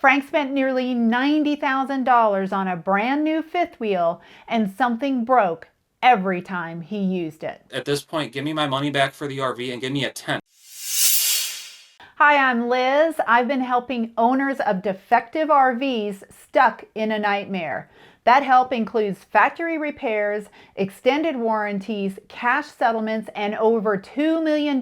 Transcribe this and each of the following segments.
Frank spent nearly $90,000 on a brand new fifth wheel, and something broke every time he used it. At this point, give me my money back for the RV and give me a tent. Hi, I'm Liz. I've been helping owners of defective RVs stuck in a nightmare. That help includes factory repairs, extended warranties, cash settlements, and over $2 million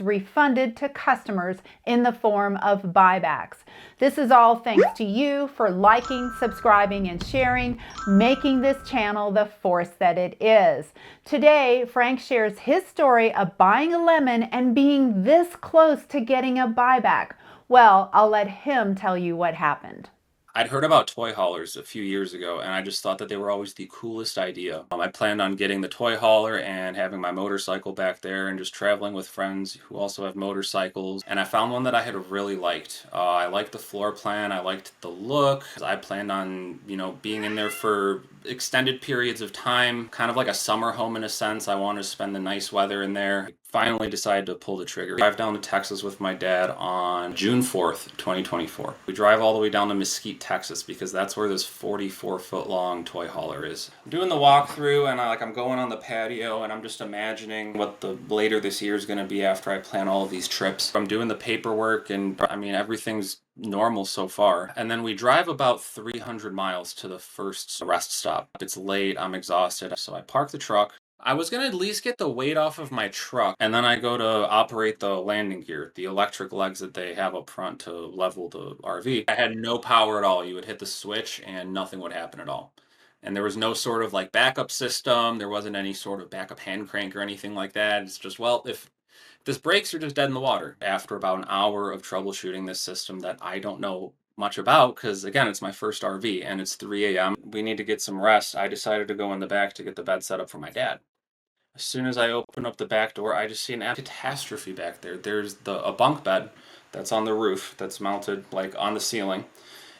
refunded to customers in the form of buybacks. This is all thanks to you for liking, subscribing, and sharing, making this channel the force that it is. Today, Frank shares his story of buying a lemon and being this close to getting a buyback. Well, I'll let him tell you what happened. I'd heard about toy haulers a few years ago, and I just thought that they were always the coolest idea. I planned on getting the toy hauler and having my motorcycle back there and just traveling with friends who also have motorcycles. And I found one that I had really liked. I liked the floor plan. I liked the look. I planned on, being in there for extended periods of time, kind of like a summer home in a sense. I wanted to spend the nice weather in there. Finally decided to pull the trigger. Drive down to Texas with my dad on June 4th, 2024. We drive all the way down to Mesquite, Texas, because that's where this 44-foot long toy hauler is. I'm doing the walkthrough, and I'm going on the patio, and I'm just imagining what the later this year is going to be after I plan all of these trips. I'm doing the paperwork, and everything's normal so far. And then we drive about 300 miles to the first rest stop. It's late, I'm exhausted, so I park the truck. I was going to at least get the weight off of my truck, and then I go to operate the landing gear, the electric legs that they have up front to level the RV. I had no power at all. You would hit the switch and nothing would happen at all. And there was no sort of like backup system. There wasn't any sort of backup hand crank or anything like that. It's just, well, if this breaks, you're just dead in the water. After about an hour of troubleshooting this system that I don't know much about, because again, it's my first RV and it's 3 a.m. We need to get some rest. I decided to go in the back to get the bed set up for my dad. As soon as I open up the back door, I just see an catastrophe back there. There's a bunk bed that's on the roof, that's mounted like on the ceiling.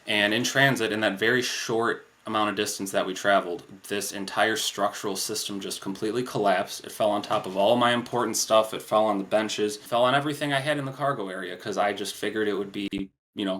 And in transit, in that very short amount of distance that we traveled, this entire structural system just completely collapsed. It fell on top of all my important stuff. It fell on the benches, it fell on everything I had in the cargo area, because I just figured it would be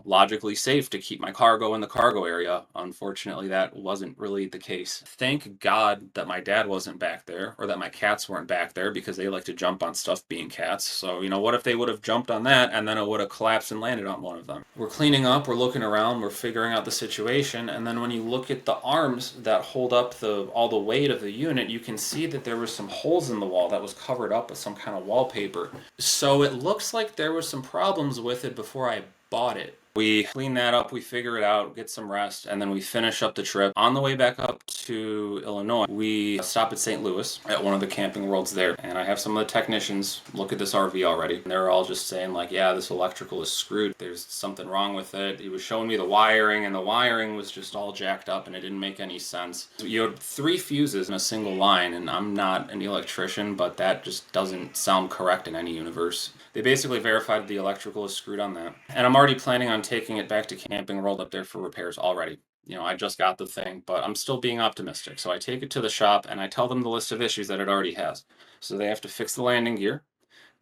logically safe to keep my cargo in the cargo area. Unfortunately, that wasn't really the case. Thank God that my dad wasn't back there, or that my cats weren't back there, because they like to jump on stuff being cats. So, what if they would have jumped on that and then it would have collapsed and landed on one of them? We're cleaning up, we're looking around, we're figuring out the situation, and then when you look at the arms that hold up all the weight of the unit, you can see that there were some holes in the wall that was covered up with some kind of wallpaper. So it looks like there was some problems with it before I bought it. We clean that up, we figure it out, get some rest, and then we finish up the trip. On the way back up to Illinois, we stop at St. Louis at one of the Camping Worlds there, and I have some of the technicians look at this RV already. And they're all just saying like, yeah, this electrical is screwed. There's something wrong with it. He was showing me the wiring, and the wiring was just all jacked up, and it didn't make any sense. You had 3 fuses in a single line, and I'm not an electrician, but that just doesn't sound correct in any universe. They basically verified the electrical is screwed on that. And I'm already planning on taking it back to Camping World up there for repairs already. I just got the thing, but I'm still being optimistic. So I take it to the shop and I tell them the list of issues that it already has. So they have to fix the landing gear.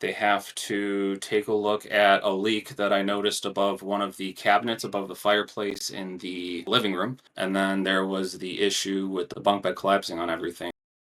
They have to take a look at a leak that I noticed above one of the cabinets above the fireplace in the living room. And then there was the issue with the bunk bed collapsing on everything.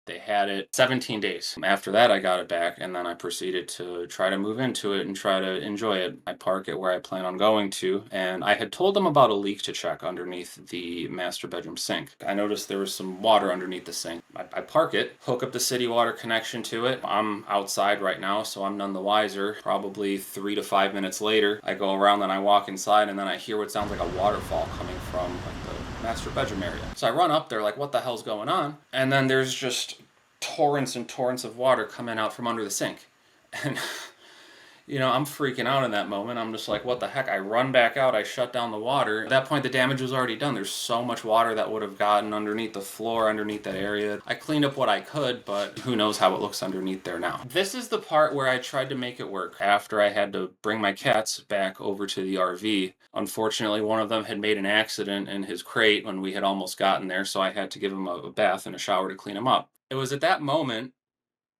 They had it 17 days. After that, I got it back, and then I proceeded to try to move into it and try to enjoy it. I park it where I plan on going to, and I had told them about a leak to check underneath the master bedroom sink. I noticed there was some water underneath the sink. I park it, hook up the city water connection to it. I'm outside right now, so I'm none the wiser. Probably 3 to 5 minutes later, I go around and I walk inside, and then I hear what sounds like a waterfall coming from the master bedroom area. So I run up there like, what the hell's going on? And then there's just torrents and torrents of water coming out from under the sink. And I'm freaking out in that moment. I'm just like, what the heck? I run back out, I shut down the water. At that point, the damage was already done. There's so much water that would have gotten underneath the floor, underneath that area. I cleaned up what I could, but who knows how it looks underneath there now. This is the part where I tried to make it work. After I had to bring my cats back over to the RV, unfortunately, one of them had made an accident in his crate when we had almost gotten there, so I had to give him a bath and a shower to clean him up. It was at that moment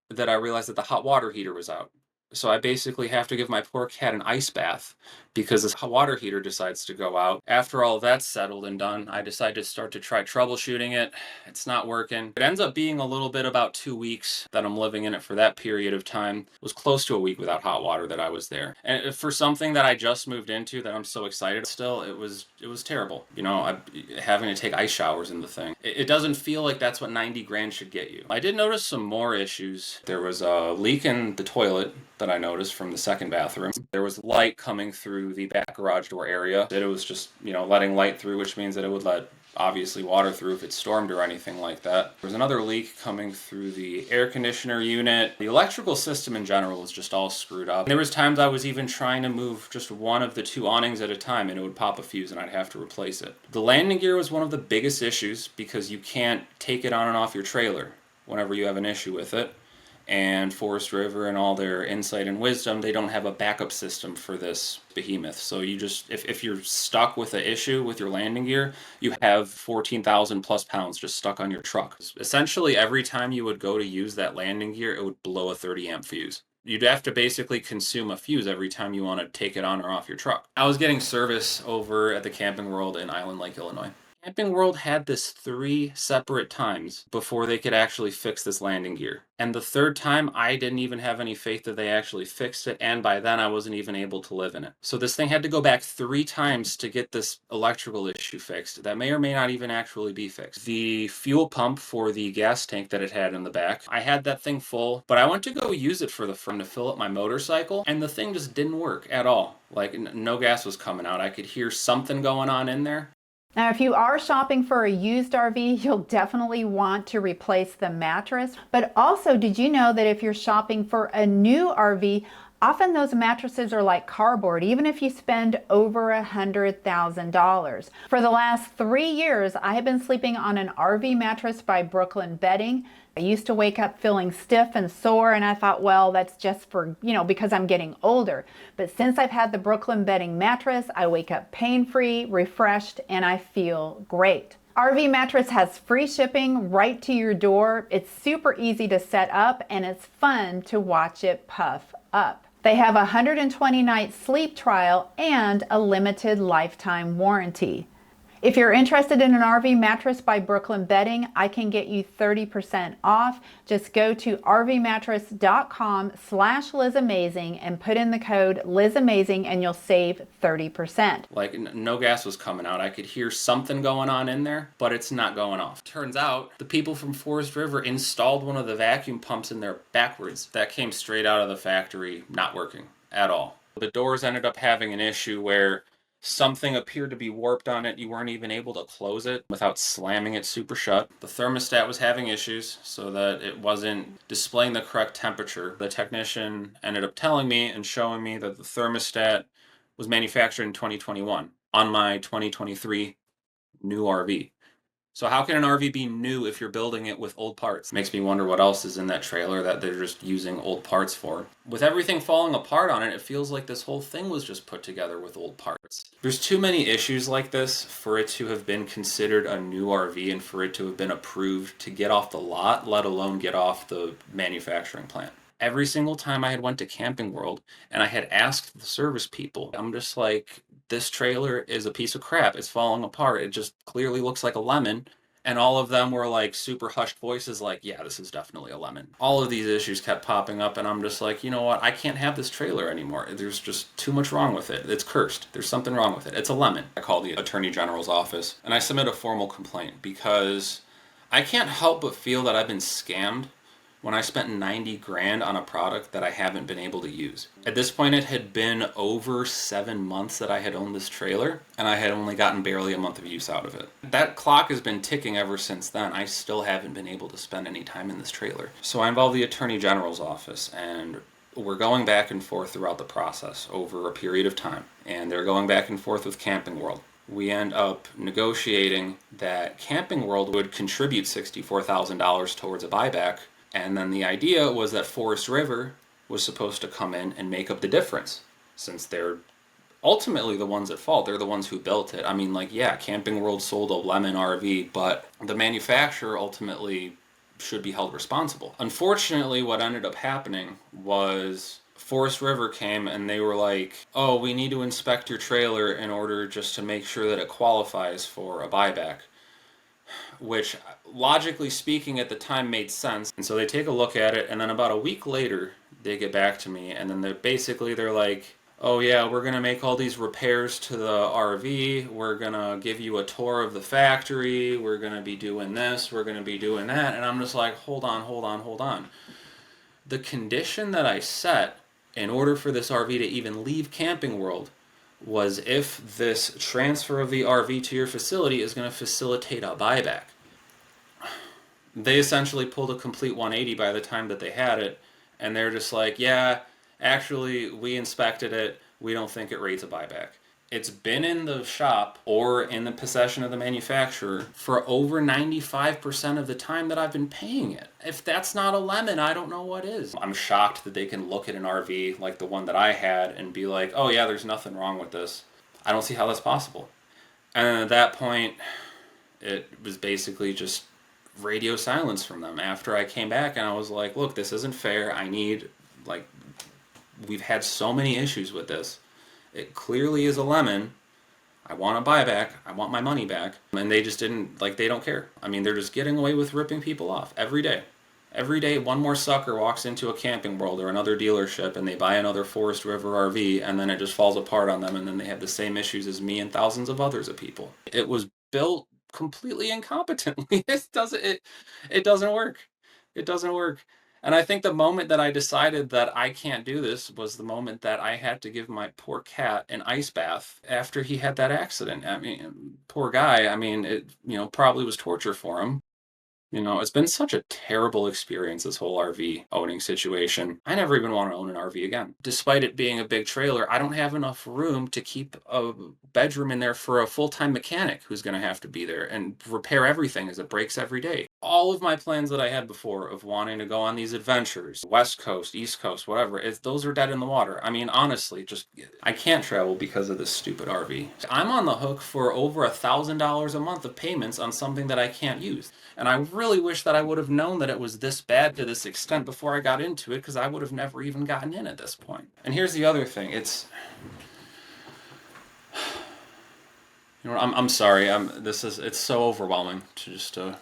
that I realized that the hot water heater was out. So I basically have to give my poor cat an ice bath because this water heater decides to go out. After all that's settled and done, I decide to start to try troubleshooting it. It's not working. It ends up being a little bit about 2 weeks that I'm living in it for that period of time. It was close to a week without hot water that I was there. And for something that I just moved into that I'm so excited still, it was terrible. Having to take ice showers in the thing. It doesn't feel like that's what 90 grand should get you. I did notice some more issues. There was a leak in the toilet that I noticed from the second bathroom. There was light coming through the back garage door area. It was just, letting light through, which means that it would let obviously water through if it stormed or anything like that. There was another leak coming through the air conditioner unit. The electrical system in general was just all screwed up. There was times I was even trying to move just one of the two awnings at a time and it would pop a fuse and I'd have to replace it. The landing gear was one of the biggest issues because you can't take it on and off your trailer whenever you have an issue with it. And Forest River and all their insight and wisdom, they don't have a backup system for this behemoth. So you just, if you're stuck with an issue with your landing gear, you have 14,000 plus pounds just stuck on your truck. Essentially, every time you would go to use that landing gear, it would blow a 30 amp fuse. You'd have to basically consume a fuse every time you want to take it on or off your truck. I was getting service over at the Camping World in Island Lake, Illinois. Camping World had this 3 separate times before they could actually fix this landing gear. And the third time, I didn't even have any faith that they actually fixed it, and by then I wasn't even able to live in it. So this thing had to go back 3 times to get this electrical issue fixed that may or may not even actually be fixed. The fuel pump for the gas tank that it had in the back, I had that thing full, but I went to go use it for the front to fill up my motorcycle, and the thing just didn't work at all. Like, no gas was coming out. I could hear something going on in there. Now, if you are shopping for a used RV, you'll definitely want to replace the mattress. But also, did you know that if you're shopping for a new RV, often those mattresses are like cardboard, even if you spend over $100,000. For the last 3 years, I have been sleeping on an RV mattress by Brooklyn Bedding. I used to wake up feeling stiff and sore, and I thought, well, that's just for, because I'm getting older. But since I've had the Brooklyn Bedding mattress, I wake up pain-free, refreshed, and I feel great. RV Mattress has free shipping right to your door. It's super easy to set up, and it's fun to watch it puff up. They have a 120-night sleep trial and a limited lifetime warranty. If you're interested in an RV mattress by Brooklyn Bedding, I can get you 30% off. Just go to rvmattress.com/LizAmazing and put in the code LizAmazing and you'll save 30%. Like, no gas was coming out. I could hear something going on in there, but it's not going off. Turns out the people from Forest River installed one of the vacuum pumps in there backwards. That came straight out of the factory, not working at all. The doors ended up having an issue where something appeared to be warped on it. You weren't even able to close it without slamming it super shut. The thermostat was having issues so that it wasn't displaying the correct temperature. The technician ended up telling me and showing me that the thermostat was manufactured in 2021 on my 2023 new RV. So how can an RV be new if you're building it with old parts? Makes me wonder what else is in that trailer that they're just using old parts for. With everything falling apart on it, it feels like this whole thing was just put together with old parts. There's too many issues like this for it to have been considered a new RV and for it to have been approved to get off the lot, let alone get off the manufacturing plant. Every single time I had went to Camping World and I had asked the service people, I'm just like, this trailer is a piece of crap. It's falling apart. It just clearly looks like a lemon. And all of them were like super hushed voices like, yeah, this is definitely a lemon. All of these issues kept popping up and I'm just like, you know what? I can't have this trailer anymore. There's just too much wrong with it. It's cursed. There's something wrong with it. It's a lemon. I call the Attorney General's office and I submit a formal complaint because I can't help but feel that I've been scammed when I spent 90 grand on a product that I haven't been able to use. At this point, it had been over 7 months that I had owned this trailer, and I had only gotten barely a month of use out of it. That clock has been ticking ever since then. I still haven't been able to spend any time in this trailer. So I involved the Attorney General's office, and we're going back and forth throughout the process over a period of time, and they're going back and forth with Camping World. We end up negotiating that Camping World would contribute $64,000 towards a buyback. And then the idea was that Forest River was supposed to come in and make up the difference, since they're ultimately the ones at fault. They're the ones who built it. I mean, like, yeah, Camping World sold a lemon RV, but the manufacturer ultimately should be held responsible. Unfortunately, what ended up happening was Forest River came and they were like, oh, we need to inspect your trailer in order just to make sure that it qualifies for a buyback, which logically speaking at the time made sense. And so they take a look at it, and then about a week later they get back to me, and then they're like, oh yeah, we're gonna make all these repairs to the RV, we're gonna give you a tour of the factory, we're gonna be doing this, we're gonna be doing that. And I'm just like, hold on. The condition that I set in order for this RV to even leave Camping World was if this transfer of the RV to your facility is going to facilitate a buyback. They essentially pulled a complete 180 by the time that they had it, and they're just like, yeah, actually, we inspected it, we don't think it rates a buyback. It's been in the shop or in the possession of the manufacturer for over 95% of the time that I've been paying it. If that's not a lemon, I don't know what is. I'm shocked that they can look at an RV like the one that I had and be like, oh yeah, there's nothing wrong with this. I don't see how that's possible. And at that point, it was basically just radio silence from them after I came back, and I was like, look, this isn't fair. We've had so many issues with this. It clearly is a lemon. I want a buyback. I want my money back. And they just didn't, they don't care. I mean, they're just getting away with ripping people off every day. Every day, one more sucker walks into a Camping World or another dealership and they buy another Forest River RV, and then it just falls apart on them, and then they have the same issues as me and thousands of others of people. It was built completely incompetently. It doesn't work. It doesn't work. And I think the moment that I decided that I can't do this was the moment that I had to give my poor cat an ice bath after he had that accident. I mean, poor guy. I mean, it, probably was torture for him. It's been such a terrible experience, this whole RV owning situation. I never even want to own an RV again. Despite it being a big trailer, I don't have enough room to keep a bedroom in there for a full-time mechanic who's going to have to be there and repair everything as it breaks every day. All of my plans that I had before of wanting to go on these adventures, West Coast, East Coast, whatever, those are dead in the water. I mean, honestly, I can't travel because of this stupid RV. I'm on the hook for over $1,000 a month of payments on something that I can't use. And I really wish that I would have known that it was this bad to this extent before I got into it, because I would have never even gotten in at this point. And here's the other thing. It's, I'm sorry. It's so overwhelming to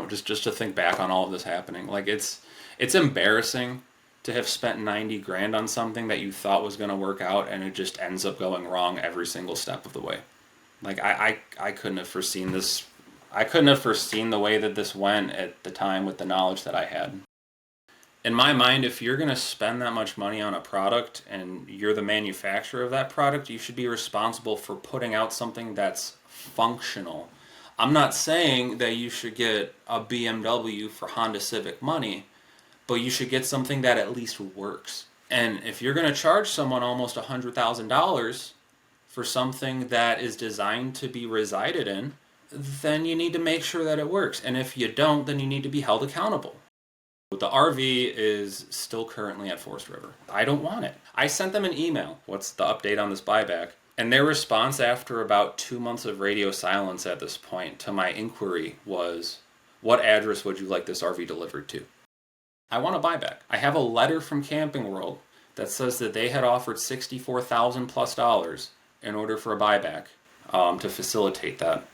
just to think back on all of this happening. It's embarrassing to have spent 90 grand on something that you thought was going to work out, and it just ends up going wrong every single step of the way. I couldn't have foreseen this. I couldn't have foreseen the way that this went at the time with the knowledge that I had. In my mind, if you're going to spend that much money on a product and you're the manufacturer of that product, you should be responsible for putting out something that's functional. I'm not saying that you should get a BMW for Honda Civic money, but you should get something that at least works. And if you're going to charge someone almost $100,000 for something that is designed to be resided in, then you need to make sure that it works. And if you don't, then you need to be held accountable. The RV is still currently at Forest River. I don't want it. I sent them an email. What's the update on this buyback? And their response after about 2 months of radio silence at this point to my inquiry was, what address would you like this RV delivered to? I want a buyback. I have a letter from Camping World that says that they had offered $64,000 plus in order for a buyback to facilitate that.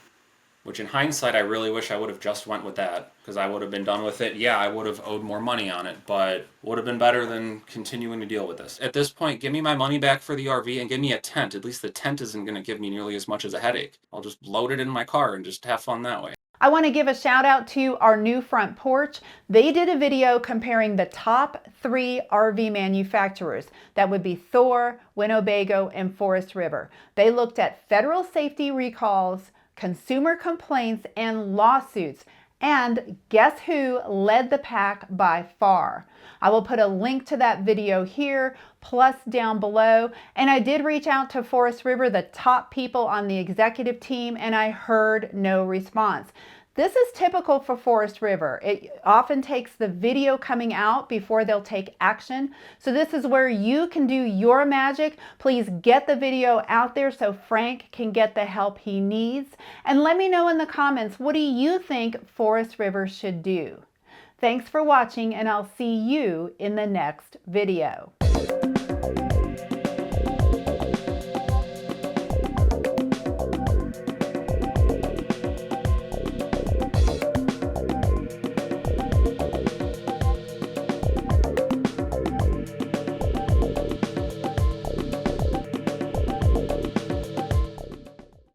Which in hindsight, I really wish I would have just went with that, because I would have been done with it. Yeah, I would have owed more money on it, but would have been better than continuing to deal with this. At this point, give me my money back for the RV and give me a tent. At least the tent isn't going to give me nearly as much as a headache. I'll just load it in my car and just have fun that way. I want to give a shout out to our new Front Porch. They did a video comparing the top 3 RV manufacturers. That would be Thor, Winnebago, and Forest River. They looked at federal safety recalls, consumer complaints, and lawsuits. And guess who led the pack by far? I will put a link to that video here, plus down below. And I did reach out to Forest River, the top people on the executive team, and I heard no response. This is typical for Forest River. It often takes the video coming out before they'll take action. So this is where you can do your magic. Please get the video out there so Frank can get the help he needs. And let me know in the comments, what do you think Forest River should do? Thanks for watching, and I'll see you in the next video.